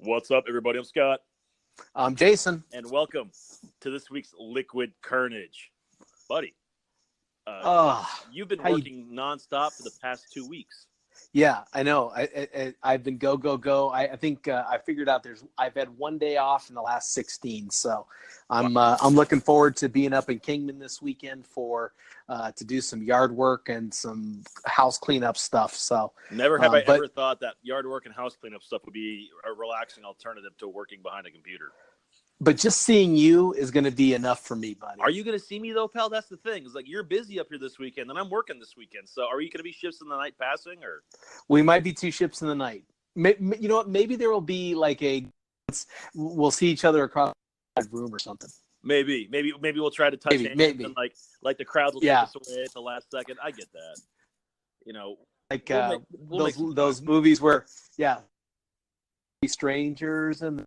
What's up, everybody? I'm Scott. I'm Jason. And welcome to this week's Liquid Kernedge. Buddy, you've been working nonstop for the past 2 weeks. Yeah, I know. I've been go. I think I figured out I've had 1 day off in the last 16, so I'm looking forward to being up in Kingman this weekend to do some yard work and some house cleanup stuff. So never have I ever thought that yard work and house cleanup stuff would be a relaxing alternative to working behind a computer. But just seeing you is going to be enough for me, buddy. Are you going to see me, though, pal? That's the thing. It's like you're busy up here this weekend, and I'm working this weekend. So are you going to be shifts in the night passing? Or we might be 2 shifts in the night. You know what? Maybe there will be like we'll see each other across the room or something. Maybe we'll try to touch hands. Maybe. And like the crowd will take us away at the last second. I get that. You know, like those movies where, strangers and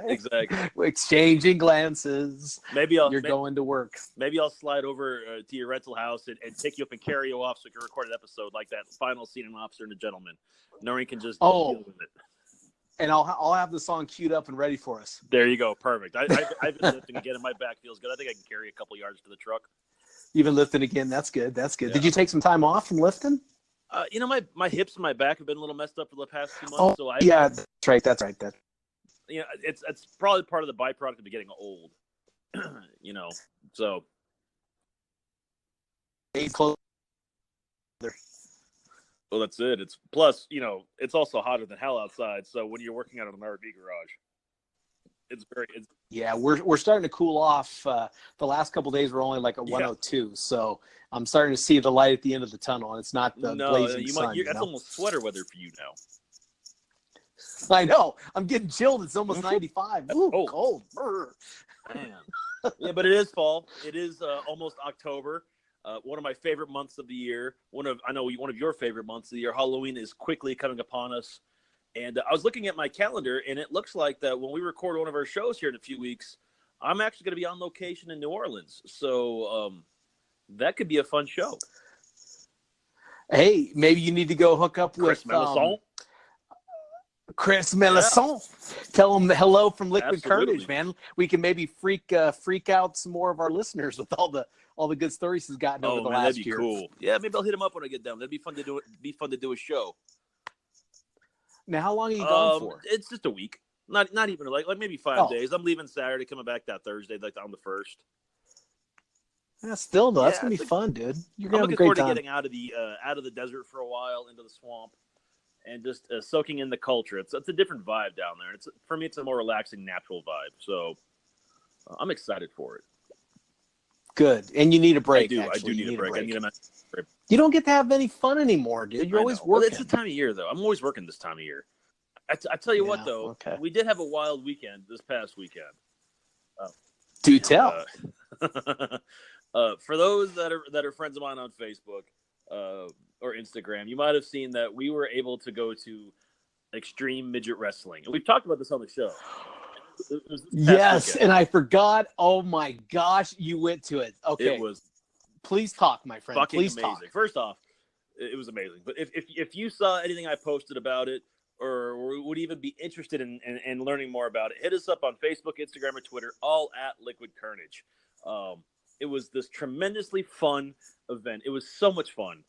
exactly exchanging glances. You're going to work. Maybe I'll slide over to your rental house and pick you up and carry you off so we can record an episode like that final scene in Officer and a Gentleman. Noreen can just deal with it. And I'll have the song queued up and ready for us. There you go. Perfect. I've been lifting again and my back feels good. I think I can carry a couple yards to the truck. You've been lifting again. That's good. Yeah. Did you take some time off from lifting? My hips and my back have been a little messed up for the past 2 months. That's right. It's probably part of the byproduct of getting old. So. Well, that's it. It's plus, it's also hotter than hell outside. So when you're working out in an RV garage, we're starting to cool off. The last couple of days were only like a 102, so I'm starting to see the light at the end of the tunnel, and it's not the blazing sun. That's almost sweater weather for you now. I know. I'm getting chilled. It's almost 95. Ooh, cold. Man. Yeah, but it is fall. It is almost October. One of my favorite months of the year. One of your favorite months of the year. Halloween is quickly coming upon us. And I was looking at my calendar, and it looks like that when we record one of our shows here in a few weeks, I'm actually going to be on location in New Orleans. So that could be a fun show. Hey, maybe you need to go hook up with Chris Melisson. Yeah. Tell him hello from Liquid Kernedge, man. We can maybe freak out some more of our listeners with all the good stories he's gotten over the last year. That'd be cool. Yeah, maybe I'll hit him up when I get down. That'd be fun to do. Be fun to do a show. Now, how long are you gone for? It's just a week. Not even like maybe 5 days. I'm leaving Saturday, coming back that Thursday, like on the 1st. Yeah, still though, that's gonna be fun, dude. You're gonna have a great time. I'm looking forward to getting out of the desert for a while into the swamp, and just soaking in the culture. It's a different vibe down there. For me, it's a more relaxing, natural vibe. So I'm excited for it. Good, and you need a break. I do need a break. I need a break. You don't get to have any fun anymore, dude. You're always working. Well, it's the time of year, though. I'm always working this time of year. I tell you what, though, we did have a wild weekend this past weekend. Do tell. For those that are friends of mine on Facebook or Instagram, you might have seen that we were able to go to Extreme Midget Wrestling, and we've talked about this on the show. Yes, and I forgot. Oh my gosh, you went to it. Okay, it was. Please talk, my friend. Please amazing. Talk. First off, it was amazing. But if you saw anything I posted about it, or would even be interested in learning more about it, hit us up on Facebook, Instagram, or Twitter, all at Liquid Kernedge. It was this tremendously fun event. It was so much fun.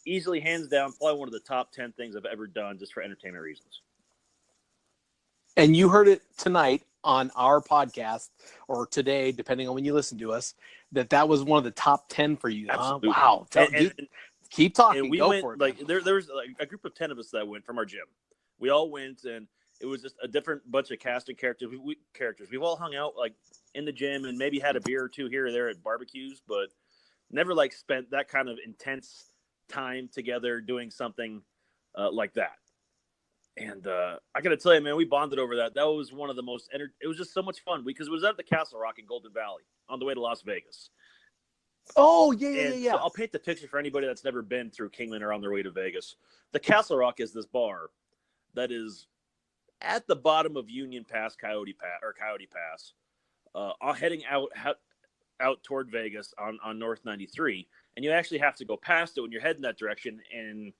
Easily, hands down, probably one of the top 10 things I've ever done just for entertainment reasons. And you heard it tonight on our podcast, or today, depending on when you listen to us, that was one of the top 10 for you. Absolutely. Wow. Keep talking. And we went, for it, there was a group of 10 of us that went from our gym. We all went, and it was just a different bunch of cast and characters. We've all hung out in the gym and maybe had a beer or two here or there at barbecues, but never spent that kind of intense time together doing something like that. And I got to tell you, man, we bonded over that. That was one of the most it was just so much fun because it was at the Castle Rock in Golden Valley on the way to Las Vegas. Oh, yeah. So I'll paint the picture for anybody that's never been through Kingman or on their way to Vegas. The Castle Rock is this bar that is at the bottom of Union Pass, Coyote Pass, heading out toward Vegas on North 93. And you actually have to go past it when you're heading that direction and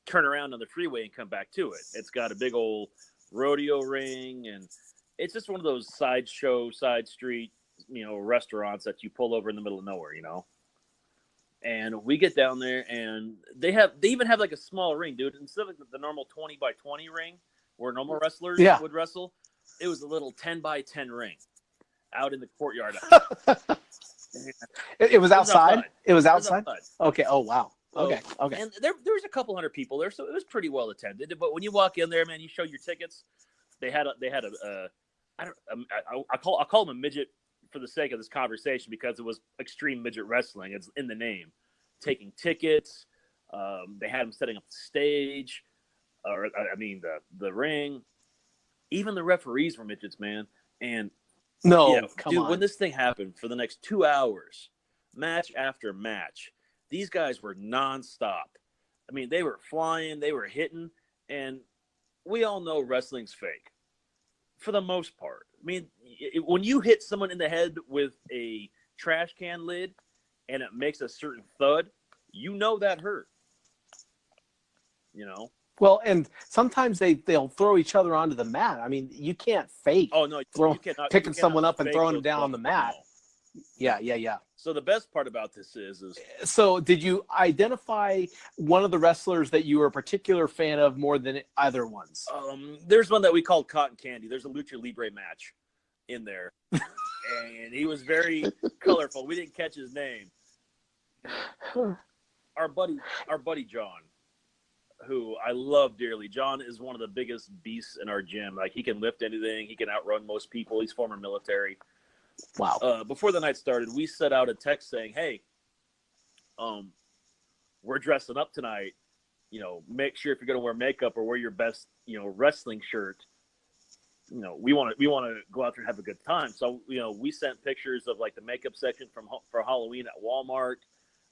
turn around on the freeway and come back to it. It's got a big old rodeo ring, and it's just one of those sideshow, side street, restaurants that you pull over in the middle of nowhere, And we get down there, and they even have like a small ring, dude. Instead of the normal 20 by 20 ring where normal wrestlers would wrestle, it was a little 10 by 10 ring out in the courtyard. It was outside. It was outside. Okay. Oh wow. Okay. And there was a couple hundred people there, so it was pretty well attended. But when you walk in there, man, you show your tickets. I call them a midget for the sake of this conversation because it was extreme midget wrestling. It's in the name. Taking tickets. They had them setting up the stage, the ring. Even the referees were midgets, man. And when this thing happened for the next 2 hours, match after match, these guys were nonstop. I mean, they were flying, they were hitting, and we all know wrestling's fake for the most part. I mean, when you hit someone in the head with a trash can lid and it makes a certain thud, that hurt. Well, and sometimes they'll throw each other onto the mat. I mean, you can't fake. Oh no, picking someone up and throwing them down on the mat. Yeah. So the best part about this is so did you identify one of the wrestlers that you were a particular fan of more than either ones? There's one that we called Cotton Candy. There's a Lucha Libre match in there, and he was very colorful. We didn't catch his name. Our buddy John, who I love dearly. John is one of the biggest beasts in our gym. Like, he can lift anything. He can outrun most people. He's former military. Wow. Before the night started, we set out a text saying, hey, we're dressing up tonight. Make sure if you're going to wear makeup or wear your best, wrestling shirt, we want to go out there and have a good time. So, we sent pictures of like the makeup section for Halloween at Walmart,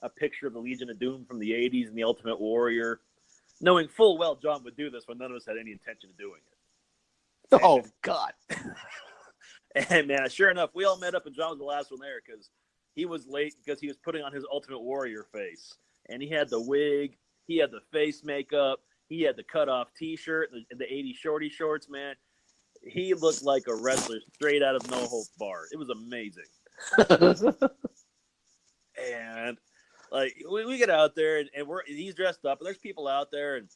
a picture of the Legion of Doom from the 80s and the Ultimate Warrior, knowing full well John would do this when none of us had any intention of doing it. Oh, God. And, man, sure enough, we all met up, and John was the last one there because he was late because he was putting on his Ultimate Warrior face. And he had the wig, he had the face makeup, he had the cut-off T-shirt, the 80s shorty shorts, man. He looked like a wrestler straight out of No Holds Barred. It was amazing. And, like, we get out there, and he's dressed up, and there's people out there, and,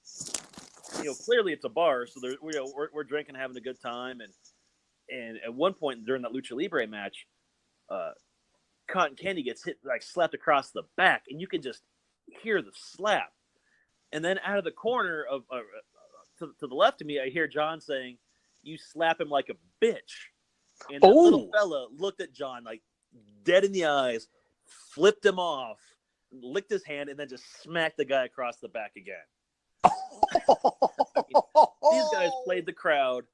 clearly it's a bar, so we're drinking, having a good time, and at one point during that Lucha Libre match, Cotton Candy gets hit, like, slapped across the back, and you can just hear the slap. And then out of the corner of to the left of me, I hear John saying, "You slap him like a bitch." And the little fella looked at John like dead in the eyes, flipped him off, licked his hand, and then just smacked the guy across the back again. These guys played the crowd.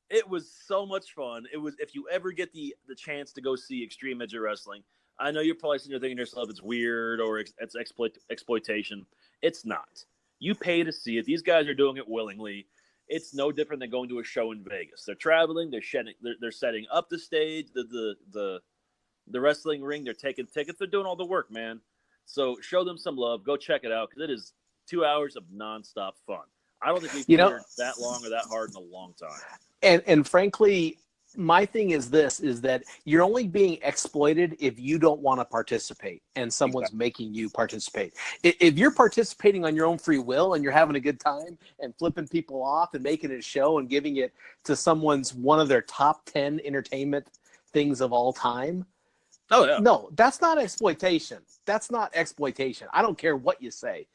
It was so much fun. It was, if you ever get the chance to go see Extreme Midget Wrestling, I know you're probably sitting there thinking to yourself it's weird or it's exploitation. It's not. You pay to see it. These guys are doing it willingly. It's no different than going to a show in Vegas. They're traveling. They're setting up the stage, the wrestling ring. They're taking tickets. They're doing all the work, man. So show them some love. Go check it out because it is 2 hours of nonstop fun. I don't think we've cheered that long or that hard in a long time. And frankly, my thing is that you're only being exploited if you don't want to participate and someone's making you participate. If you're participating on your own free will and you're having a good time and flipping people off and making it a show and giving it to someone's one of their top 10 entertainment things of all time. Oh, yeah. No, that's not exploitation. That's not exploitation. I don't care what you say.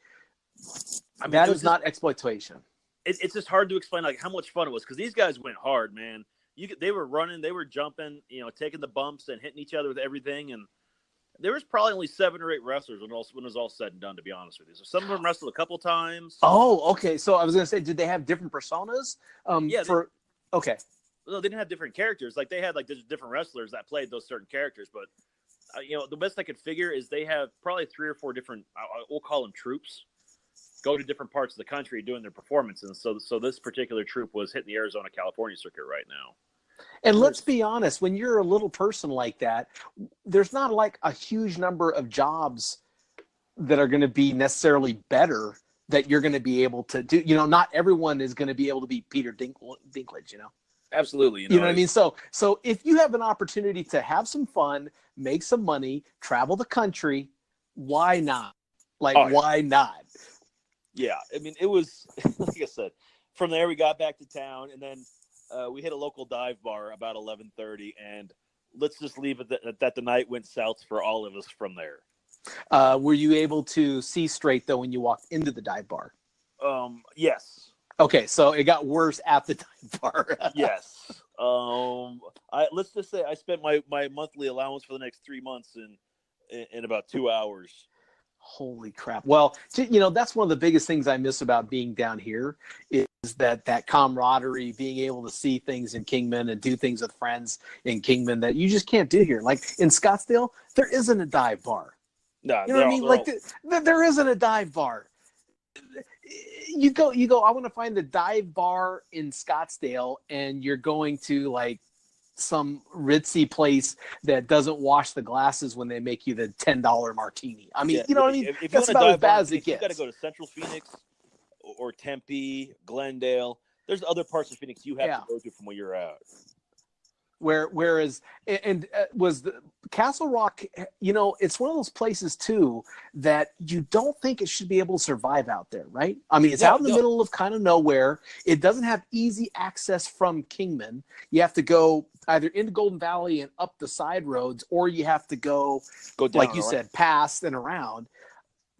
I mean, that is not exploitation. It's just hard to explain like how much fun it was because these guys went hard, man. They were running, they were jumping, taking the bumps and hitting each other with everything. And there was probably only 7 or 8 wrestlers when it was all said and done, to be honest with you. So some of them wrestled a couple times. Oh, okay. So I was going to say, did they have different personas? Okay. No, they didn't have different characters. Like they had like different wrestlers that played those certain characters. But the best I could figure is they have probably 3 or 4 different. We'll call them troops. Go to different parts of the country doing their performances. So this particular troop was hitting the Arizona, California circuit right now. And let's be honest, when you're a little person like that, there's not like a huge number of jobs that are going to be necessarily better that you're going to be able to do. Not everyone is going to be able to be Peter Dinklage, Absolutely. You know what I mean? So if you have an opportunity to have some fun, make some money, travel the country, why not? Why not? Yeah. I mean, it was, like I said, from there we got back to town, and then we hit a local dive bar about 11:30, and let's just leave it that the night went south for all of us from there. Were you able to see straight, though, when you walked into the dive bar? Yes. Okay, so it got worse at the dive bar. Yes. Let's just say I spent my monthly allowance for the next 3 months in about 2 hours. Holy crap. Well, that's one of the biggest things I miss about being down here is that camaraderie, being able to see things in Kingman and do things with friends in Kingman that you just can't do here. Like in Scottsdale, there isn't a dive bar. No, you know what I mean? Like there isn't a dive bar. You go, I want to find the dive bar in Scottsdale, and you're going to like some ritzy place that doesn't wash the glasses when they make you the $10 martini. I mean, you know what I mean? If That's you about as bad bar, as it gets. You got to go to Central Phoenix or Tempe, Glendale. There's other parts of Phoenix you have to go to from where you're at. Whereas was the Castle Rock, it's one of those places too that you don't think it should be able to survive out there, right? I mean, it's out in the middle of kind of nowhere. It doesn't have easy access from Kingman. You have to go either into Golden Valley and up the side roads, or you have to go down, like you said, past and around.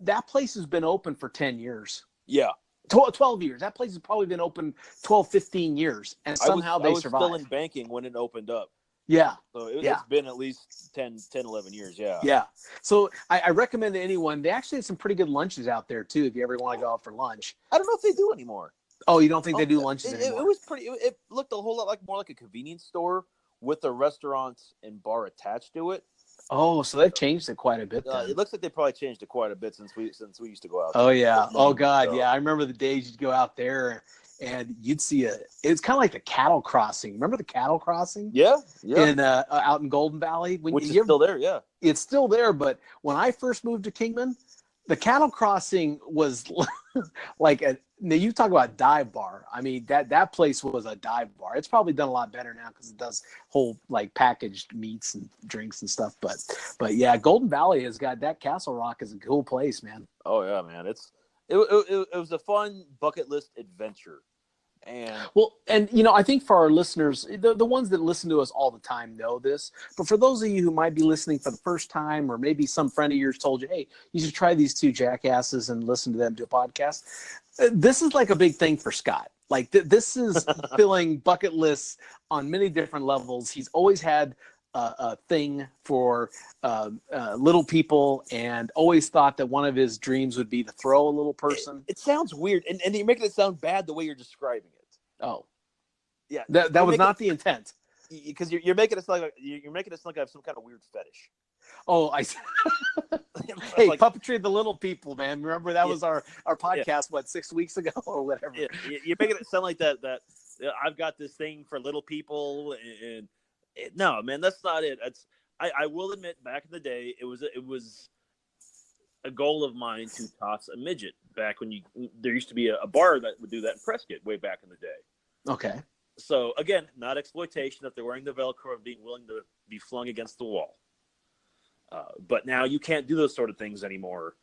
That place has been open for 10 years. Yeah. 12 years. That place has probably been open 12, 15 years, and somehow they survived. I was still in banking when it opened up. Yeah. So it's been at least 10, 11 years, yeah. Yeah. So I recommend to anyone, they actually have some pretty good lunches out there, too, if you ever want to go out for lunch. I don't know if they do anymore. Oh, you don't think they do lunches anymore? It was it looked a whole lot more like a convenience store with a restaurant and bar attached to it. Oh, so they've changed it quite a bit then. It looks like they probably changed it quite a bit since we used to go out. Oh, yeah. Oh, God, yeah. I remember the days you'd go out there and you'd see it's kind of like the cattle crossing. Remember the cattle crossing? Yeah. Out in Golden Valley? Which is still there, yeah. It's still there, but when I first moved to Kingman, the cattle crossing was like you talk about dive bar. I mean, that place was a dive bar. It's probably done a lot better now because it does whole like packaged meats and drinks and stuff. But yeah, Golden Valley has got that. Castle Rock is a cool place, man. Oh yeah, man. It was a fun bucket list adventure. And I think for our listeners, the ones that listen to us all the time know this, but for those of you who might be listening for the first time, or maybe some friend of yours told you, hey, you should try these two jackasses and listen to them do a podcast. This is like a big thing for Scott. Like this is filling bucket lists on many different levels. He's always had a thing for little people, and always thought that one of his dreams would be to throw a little person. It sounds weird, and you're making it sound bad the way you're describing it. Oh, yeah, that was not the intent. Because you're making it sound like I have some kind of weird fetish. Oh, hey, like, Puppetry the Little People, man. Remember that was our podcast, 6 weeks ago or whatever. Yeah, you're making it sound like that I've got this thing for little people, and no, man, that's not it. I will admit, back in the day, it was a goal of mine to toss a midget. Back when there used to be a bar that would do that in Prescott way back in the day. Okay. So again, not exploitation. If they're wearing the Velcro and being willing to be flung against the wall. But now you can't do those sort of things anymore.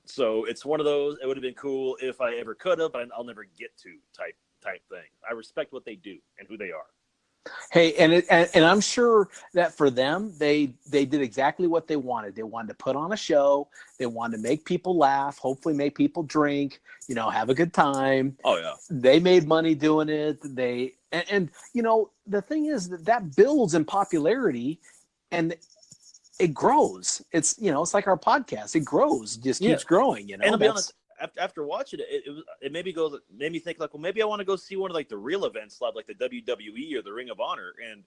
So it's one of those. It would have been cool if I ever could have, but I'll never get to type thing. I respect what they do and who they are. Hey, and I'm sure that for them, they did exactly what they wanted. They wanted to put on a show. They wanted to make people laugh, hopefully make people drink, have a good time. Oh yeah. They made money doing it. And the thing is that builds in popularity, and it grows. It's it's like our podcast. It grows, just keeps growing. And to be honest, after watching it, it made me think like, well, maybe I want to go see one of like the real events, like the WWE or the Ring of Honor, and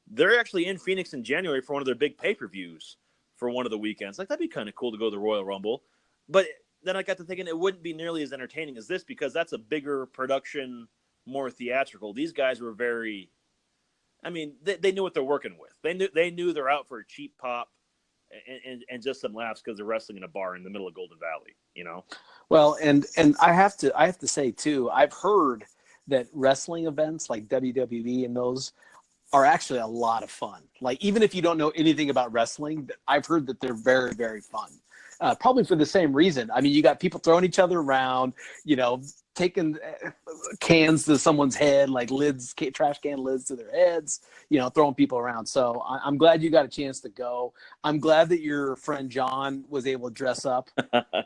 they're actually in Phoenix in January for one of their big pay-per-views for one of the weekends. Like that'd be kind of cool to go to the Royal Rumble, but then I got to thinking it wouldn't be nearly as entertaining as this because that's a bigger production, more theatrical. These guys were very, I mean, they knew what they're working with. They knew they're out for a cheap pop, and just some laughs because they're wrestling in a bar in the middle of Golden Valley, you know? Well, and I have to say too, I've heard that wrestling events like WWE and those are actually a lot of fun. Like, even if you don't know anything about wrestling, I've heard that they're very, very fun. Probably for the same reason. I mean, you got people throwing each other around, you know, taking cans to someone's head, like lids, trash can lids to their heads, you know, throwing people around. So I'm glad you got a chance to go. I'm glad that your friend John was able to dress up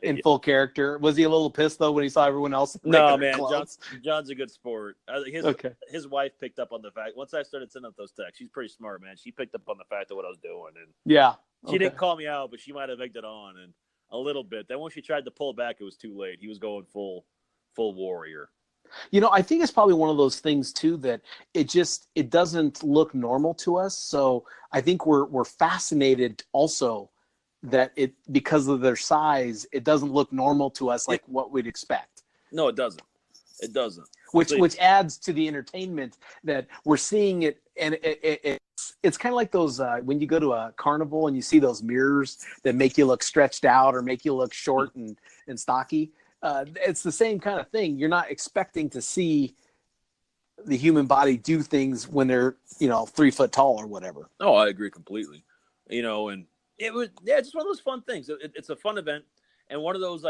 in full character. Was he a little pissed though when he saw everyone else? No, man. John's a good sport. His wife picked up on the fact. Once I started sending out those texts, she's pretty smart, man. She picked up on the fact of what I was doing, and she didn't call me out, but she might have egged it on and a little bit. Then when she tried to pull back, it was too late. He was going full warrior. You know, I think it's probably one of those things too that it doesn't look normal to us. So I think we're fascinated also that because of their size, it doesn't look normal to us like what we'd expect. No, it doesn't. It doesn't. Which adds to the entertainment that we're seeing it, and it's kind of like those when you go to a carnival and you see those mirrors that make you look stretched out or make you look short and stocky. It's the same kind of thing. You're not expecting to see the human body do things when they're, you know, 3 foot tall or whatever. Oh, I agree completely. You know, and it was just one of those fun things. It's a fun event, and one of those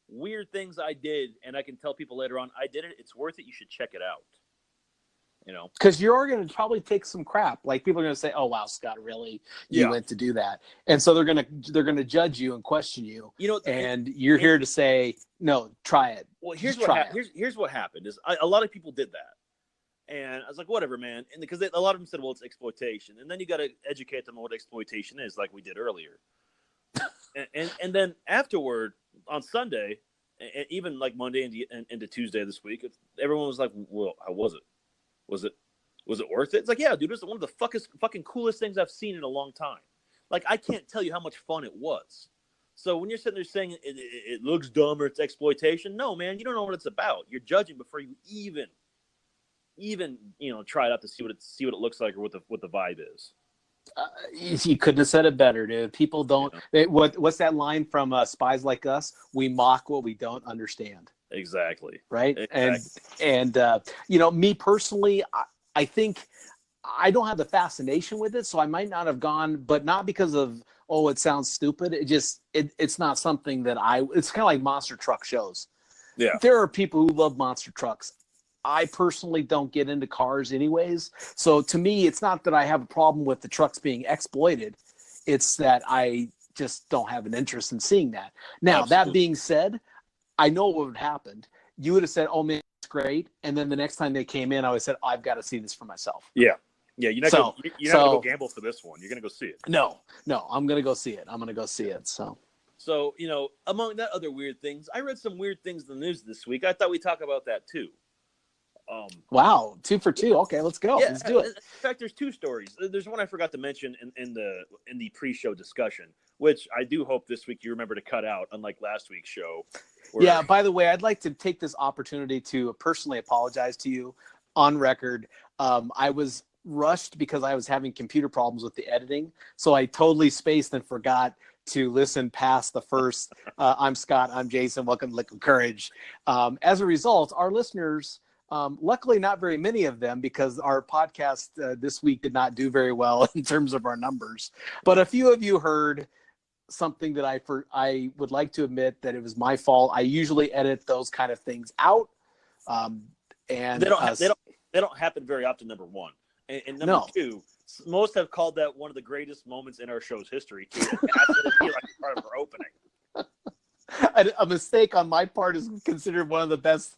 weird things I did, and I can tell people later on I did it. It's worth it. You should check it out. You know, because you're going to probably take some crap. Like, people are going to say, "Oh wow, Scott, really? You went to do that?" And so they're going to judge you and question you. You know, and you're here to say, "No, try it." Well, here's what happened. Is a lot of people did that, and I was like, "Whatever, man." And because a lot of them said, "Well, it's exploitation," and then you got to educate them on what exploitation is, like we did earlier. and then afterward on Sunday, and even like Monday into Tuesday this week, everyone was like, "Well, how was it? Was it worth it?" It's like, yeah, dude, it's one of the fucking coolest things I've seen in a long time. Like, I can't tell you how much fun it was. So when you're sitting there saying it looks dumb or it's exploitation, no, man, you don't know what it's about. You're judging before you even try it out to see what it looks like or what the vibe is. You couldn't have said it better, dude. People don't. What's that line from Spies Like Us? We mock what we don't understand. Exactly. Right. Exactly. And me personally, I think I don't have the fascination with it, so I might not have gone, but not because of, oh, it sounds stupid. It's not something that it's kind of like monster truck shows. Yeah. There are people who love monster trucks. I personally don't get into cars anyways. So to me, it's not that I have a problem with the trucks being exploited. It's that I just don't have an interest in seeing that. Now, That being said, I know what would have happened. You would have said, "Oh man, it's great," and then the next time they came in, I would have said, "I've got to see this for myself." Yeah. You're not going to go gamble for this one. You're going to go see it. No, I'm going to go see it. So among that other weird things, I read some weird things in the news this week. I thought we'd talk about that too. Wow, 2 for 2. Okay, let's go. Yeah, let's do it. In fact, there's 2 stories. There's one I forgot to mention in the pre-show discussion, which I do hope this week you remember to cut out, unlike last week's show. Yeah, by the way, I'd like to take this opportunity to personally apologize to you on record. I was rushed because I was having computer problems with the editing, so I totally spaced and forgot to listen past the first I'm Scott, I'm Jason, welcome to Liquid Kernedge. As a result, our listeners, luckily not very many of them, because our podcast this week did not do very well in terms of our numbers, but a few of you heard something that I would like to admit that it was my fault. I usually edit those kind of things out, and they don't happen very often. Number one, and number two, most have called that one of the greatest moments in our show's history. Too. It has to be like part of our opening. A mistake on my part is considered one of the best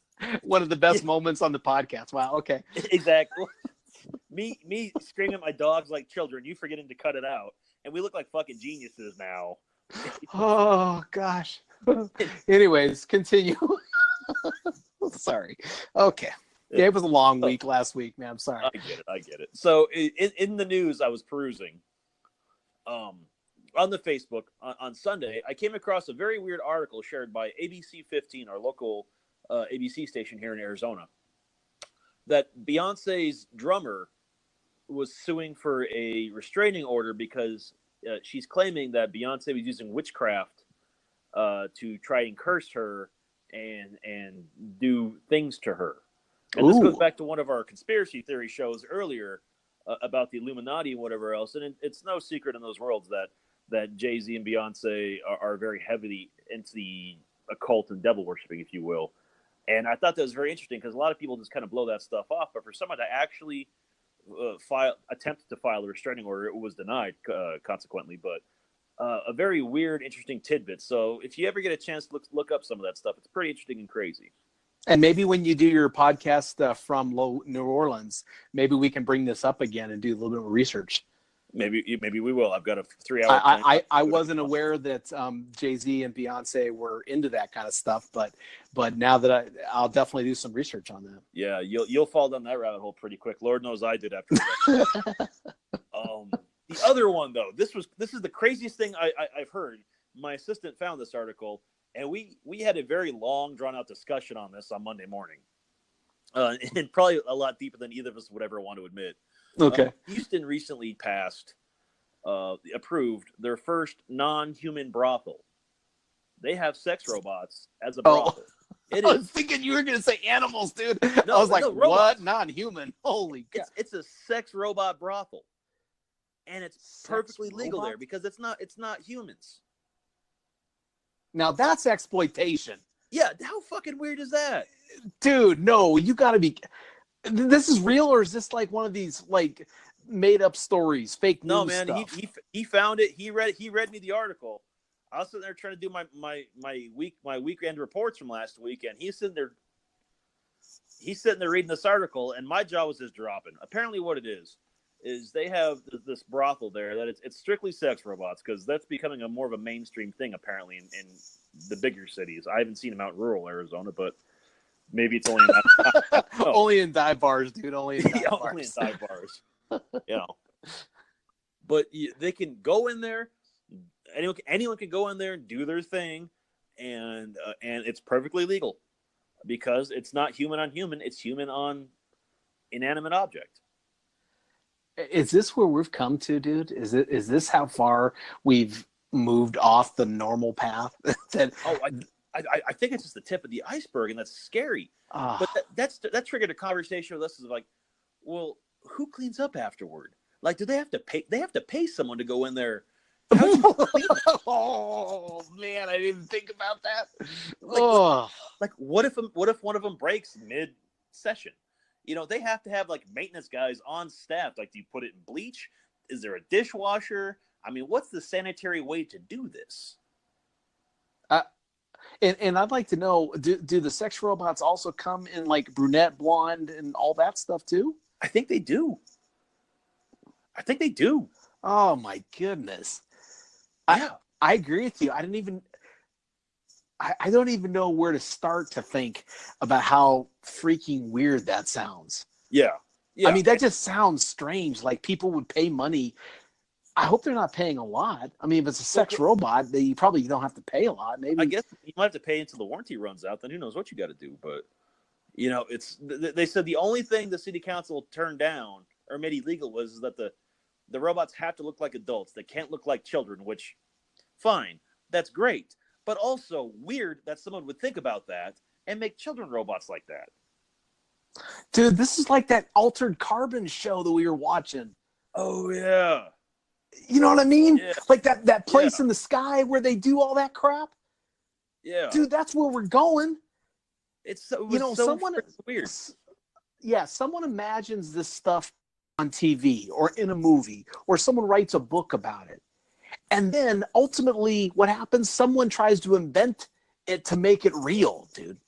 moments on the podcast. Wow. Okay. Exactly. Me screaming at my dogs like children. You forgetting to cut it out. And we look like fucking geniuses now. Oh, gosh. Anyways, continue. Sorry. Okay. Yeah, it was a long week last week, man. I'm sorry. I get it. So in the news, I was perusing on the Facebook on Sunday. I came across a very weird article shared by ABC 15, our local ABC station here in Arizona, that Beyonce's drummer was suing for a restraining order because she's claiming that Beyonce was using witchcraft to try and curse her and do things to her. And this goes back to one of our conspiracy theory shows earlier about the Illuminati and whatever else. And it's no secret in those worlds that Jay-Z and Beyonce are very heavily into the occult and devil worshiping, if you will. And I thought that was very interesting because a lot of people just kind of blow that stuff off. But for someone to actually attempted to file a restraining order, it was denied consequently. But a very weird, interesting tidbit. So if you ever get a chance to look up some of that stuff, it's pretty interesting and crazy. And maybe when you do your podcast from New Orleans, maybe we can bring this up again and do a little bit of research. Maybe we will. I've got a 3-hour. I wasn't aware that Jay-Z and Beyonce were into that kind of stuff, but now that I'll definitely do some research on that. Yeah, you'll fall down that rabbit hole pretty quick. Lord knows I did after that. The other one though, this is the craziest thing I've heard. My assistant found this article, and we had a very long, drawn out discussion on this on Monday morning, and probably a lot deeper than either of us would ever want to admit. Okay. Houston recently approved their first non-human brothel. They have sex robots as a brothel. I was thinking you were going to say animals, dude. No, I was like, what? Non-human? Holy God. It's a sex robot brothel. And it's perfectly legal there because it's not humans. Now that's exploitation. Yeah, how fucking weird is that? Dude, no, you got to be... This is real, or is this like one of these like made up stories, fake news? No, man. Stuff? He found it. He read me the article. I was sitting there trying to do my weekend reports from last week, and he's sitting there reading this article, and my jaw was just dropping. Apparently, what it is they have this brothel there that it's strictly sex robots because that's becoming more of a mainstream thing apparently in the bigger cities. I haven't seen them out in rural Arizona, but. Maybe it's only in only in dive bars, dude. Only in dive bars. Only in dive bars. But they can go in there. Anyone can go in there and do their thing, and it's perfectly legal because it's not human on human. It's human on inanimate object. Is this where we've come to, dude? Is this how far we've moved off the normal path? I think it's just the tip of the iceberg, and that's scary. But that triggered a conversation with us of like, well, who cleans up afterward? Like, do they have to pay? They have to pay someone to go in there. Oh man, I didn't think about that. Like what if one of them breaks mid-session? They have to have like maintenance guys on staff. Like, do you put it in bleach? Is there a dishwasher? I mean, what's the sanitary way to do this? And I'd like to know, do the sex robots also come in like brunette, blonde, and all that stuff too? I think they do. Oh my goodness. Yeah. I agree with you. I don't even know where to start to think about how freaking weird that sounds. Yeah. I mean, that just sounds strange. Like people would pay money. I hope they're not paying a lot. I mean, if it's a sex robot, you probably don't have to pay a lot. Maybe I guess you might have to pay until the warranty runs out. Then who knows what you got to do? But they said the only thing the city council turned down or made illegal was that the robots have to look like adults. They can't look like children. Which, fine, that's great, but also weird that someone would think about that and make children robots like that. Dude, this is like that Altered Carbon show that we were watching. Oh yeah. You know what I mean? Yeah. Like that place in the sky where they do all that crap. Yeah, dude, that's where we're going. Someone weird. Yeah, someone imagines this stuff on TV or in a movie, or someone writes a book about it, and then ultimately, what happens? Someone tries to invent it to make it real, dude.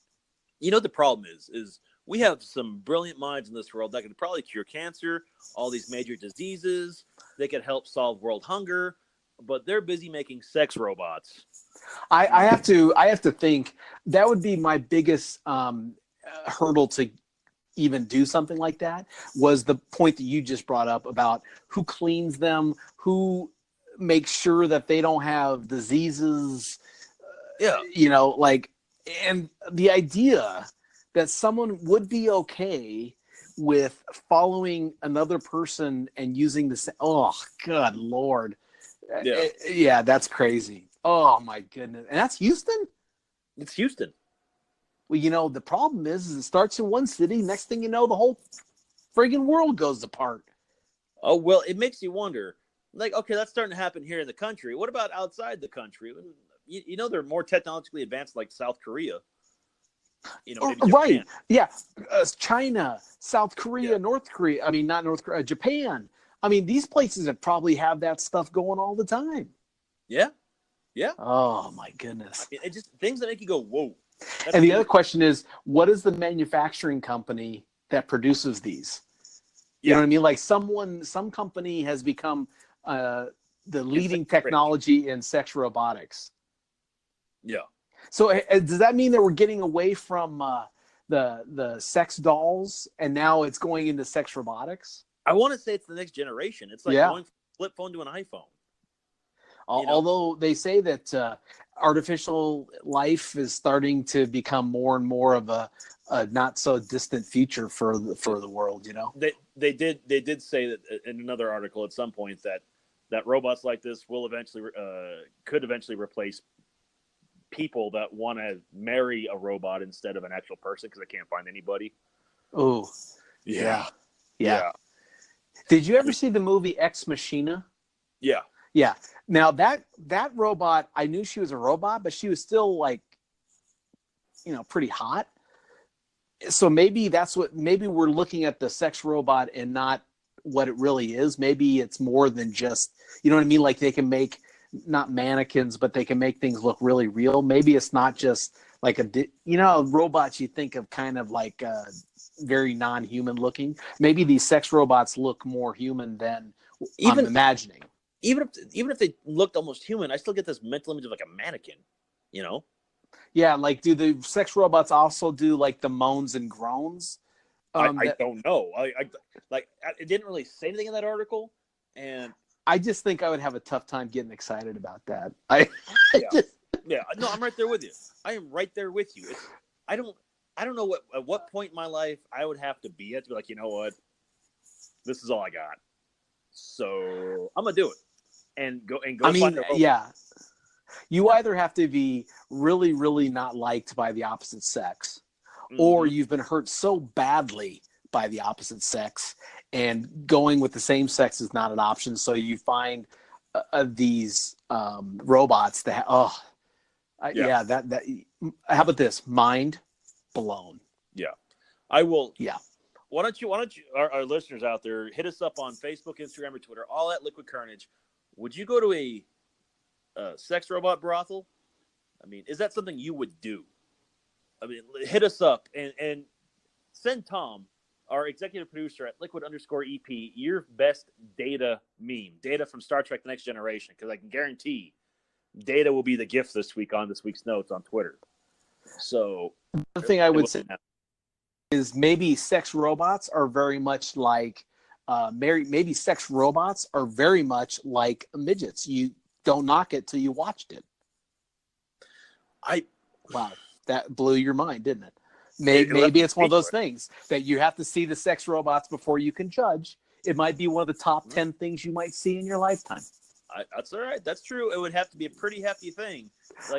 The problem is we have some brilliant minds in this world that could probably cure cancer, all these major diseases. They could help solve world hunger, but they're busy making sex robots. I have to think that would be my biggest hurdle to even do something like that, was the point that you just brought up about who cleans them, who makes sure that they don't have diseases. And the idea that someone would be okay with following another person and using the oh, good Lord. Yeah. Yeah, that's crazy. Oh my goodness. And that's Houston? It's Houston. Well, the problem is it starts in one city. Next thing you know, the whole friggin' world goes apart. Oh, well, it makes you wonder. Like, okay, that's starting to happen here in the country. What about outside the country? They're more technologically advanced, like South Korea. Maybe Japan. Right. Yeah. China, South Korea, Yeah. North Korea. I mean, not North Korea, Japan. I mean, these places that probably have that stuff going all the time. Yeah. Yeah. Oh my goodness. It just things that make you go, whoa. And the other question is, what is the manufacturing company that produces these? You know what I mean? Like some company has become the leading technology in sex robotics. Yeah. So does that mean that we're getting away from the sex dolls and now it's going into sex robotics? I want to say it's the next generation. It's like going from a flip phone to an iPhone. Although they say that artificial life is starting to become more and more of a not so distant future for the world. They did say that in another article at some point that robots like this will could eventually replace people that want to marry a robot instead of an actual person because they can't find anybody. Oh, yeah. Did you ever see the movie Ex Machina? Yeah. Yeah. Now that robot, I knew she was a robot, but she was still like, pretty hot. So maybe maybe we're looking at the sex robot and not what it really is. Maybe it's more than just, you know what I mean? Like they can make not mannequins, but they can make things look really real. Maybe it's not just like robots you think of kind of like very non-human looking. Maybe these sex robots look more human than I'm imagining. Even if they looked almost human, I still get this mental image of like a mannequin, Yeah, like do the sex robots also do like the moans and groans? I don't know. It didn't really say anything in that article, and I just think I would have a tough time getting excited about that. No, I'm right there with you. I am right there with you. I don't know at what point in my life I would have to be at to be like, you know what, this is all I got, so I'm gonna do it and go. I mean, find yeah. You either have to be really, really not liked by the opposite sex, or you've been hurt so badly by the opposite sex, and going with the same sex is not an option. So you find these robots that, how about this? Mind blown. Yeah, I will. Yeah. Why don't you, our listeners out there, hit us up on Facebook, Instagram, or Twitter, all at Liquid Kernedge. Would you go to a sex robot brothel? I mean, is that something you would do? I mean, hit us up and send Tom, our executive producer at Liquid_EP, your best data from Star Trek: The Next Generation, because I can guarantee data will be the gift this week on this week's notes on Twitter. So the thing I would say is maybe sex robots are very much like maybe sex robots are very much like midgets. You don't knock it till you watched it. Wow, that blew your mind, didn't it? Maybe it's one of those things that you have to see the sex robots before you can judge. It might be one of the top 10 things you might see in your lifetime. That's all right. That's true. It would have to be a pretty hefty thing.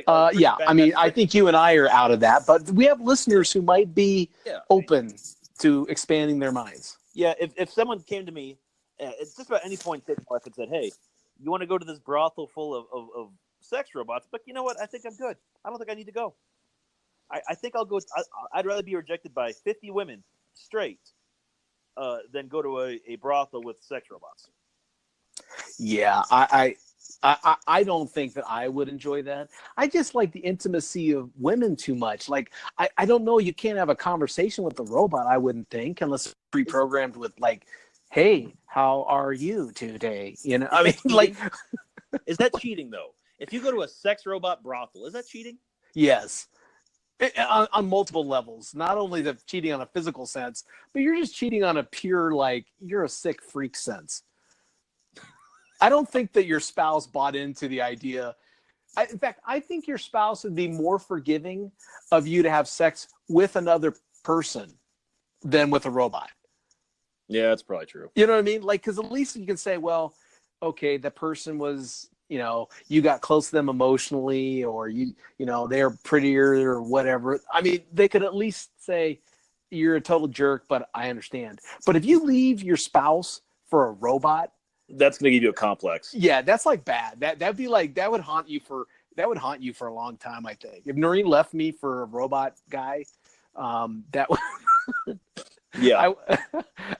I mean, I think you and I are out of that, but we have listeners who might be open to expanding their minds. Yeah, if someone came to me, it's just about any point in life and said, hey, you want to go to this brothel full of sex robots, but you know what? I think I'm good. I don't think I need to go. I think I'll go. I'd rather be rejected by 50 women straight than go to a brothel with sex robots. Yeah, I don't think that I would enjoy that. I just like the intimacy of women too much. Like, I don't know. You can't have a conversation with the robot, I wouldn't think, unless it's pre-programmed with like, hey, how are you today? I mean, like, is that cheating though? If you go to a sex robot brothel, is that cheating? Yes. On multiple levels, not only the cheating on a physical sense, but you're just cheating on a pure, like, you're a sick freak sense. I don't think that your spouse bought into the idea. In fact, I think your spouse would be more forgiving of you to have sex with another person than with a robot. Yeah, that's probably true. You know what I mean? Like, because at least you can say, well, okay, the person was, you got close to them emotionally, or they're prettier or whatever. I mean, they could at least say you're a total jerk, but I understand. But if you leave your spouse for a robot, that's going to give you a complex. Yeah, that's like bad. That'd be like that would haunt you for a long time, I think. If Noreen left me for a robot guy, that would yeah,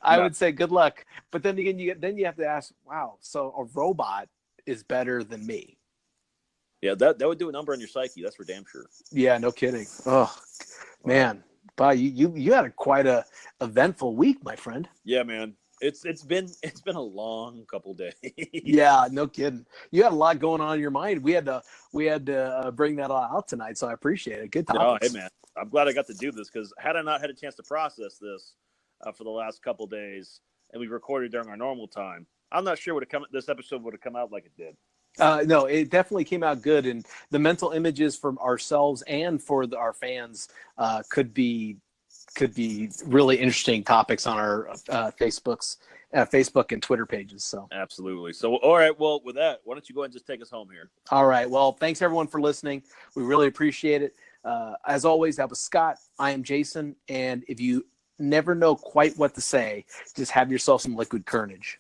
I would say good luck. But then again, you have to ask, wow, so a robot is better than me. Yeah, that would do a number on your psyche. That's for damn sure. Yeah, no kidding. Oh, man. Wow, you had quite a eventful week, my friend. Yeah, man. It's been a long couple days. Yeah, no kidding. You had a lot going on in your mind. We had to bring that all out tonight, so I appreciate it. Good topics. Oh, hey man, I'm glad I got to do this, because had I not had a chance to process this for the last couple days, and we recorded during our normal time, I'm not sure this episode would have come out like it did. No, it definitely came out good, and the mental images from ourselves and for our fans could be really interesting topics on our Facebook and Twitter pages. So absolutely. So, all right. Well, with that, why don't you go ahead and just take us home here? All right. Well, thanks everyone for listening. We really appreciate it. As always, that was Scott. I am Jason. And if you never know quite what to say, just have yourself some Liquid Kernedge.